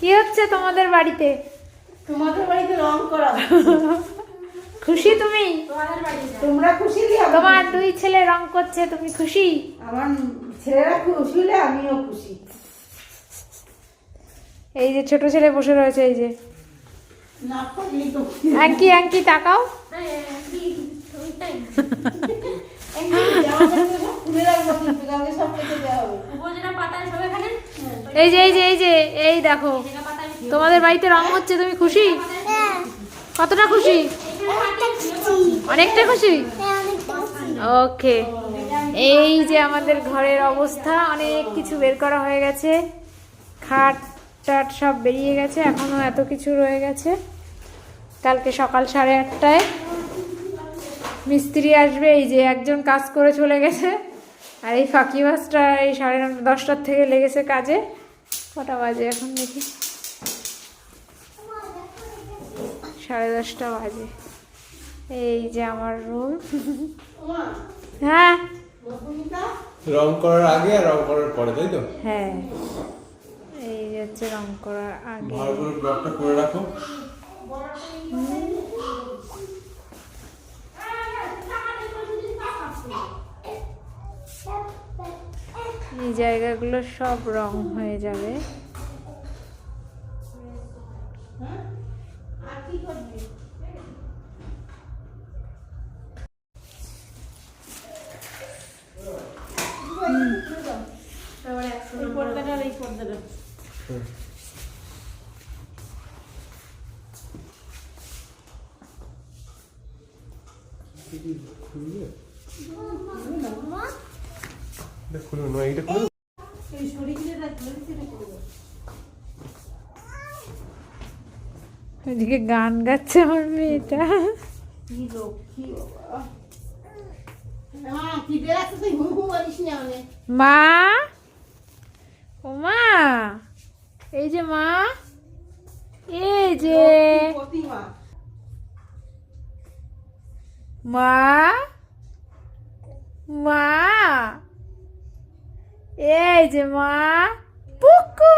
কি হচ্ছে তোমাদের বাড়িতে? তোমাদের বাড়িতে রং করা খুশি তুমি? তোমরা খুশি? তোমার দুই ছেলে রং করছে, তুমি খুশি? আমার ছেলেরা খুশি হলে আমিও খুশি। এই যে ছোট ছেলে বসে রয়েছে, এই যে আঙ্কি আঙ্কি তাকাও। এই যে এই যে এই যে এই দেখো, তোমাদের বাড়িতে রং হচ্ছে, তুমি খুশি? কতটা খুশি? অনেকটা খুশি। ওকে, এই যে আমাদের ঘরের অবস্থা, অনেক কিছু বের করা হয়ে গেছে, খাট টাট সব বেরিয়ে গেছে, এখনো এত কিছু রয়ে গেছে। কালকে সকাল 8:30টায় মিস্ত্রি আসবে, এই যে একজন কাজ করে চলে গেছে, আর এই ফাঁকিবাজটা এই 9:30টার থেকে লেগেছে কাজে। কটা বাজে এখন দেখি? 10:30 বাজে। এই যে আমার রুম। হ্যাঁ, রং করার আগে আর রং করার পরে, তাই তো? হ্যাঁ, এই হচ্ছে রং করার আগে। ভালো করে ব্লকটা করে রাখো। এই জায়গাগুলো সব রং হয়ে যাবে। খুলুন না, এইটা খুলুন। এদিকে গান গাচ্ছে আমার মেয়েটা। মা, ও মা, এই যে মা, এই যে মা, মা, এই যে মা, পুকু।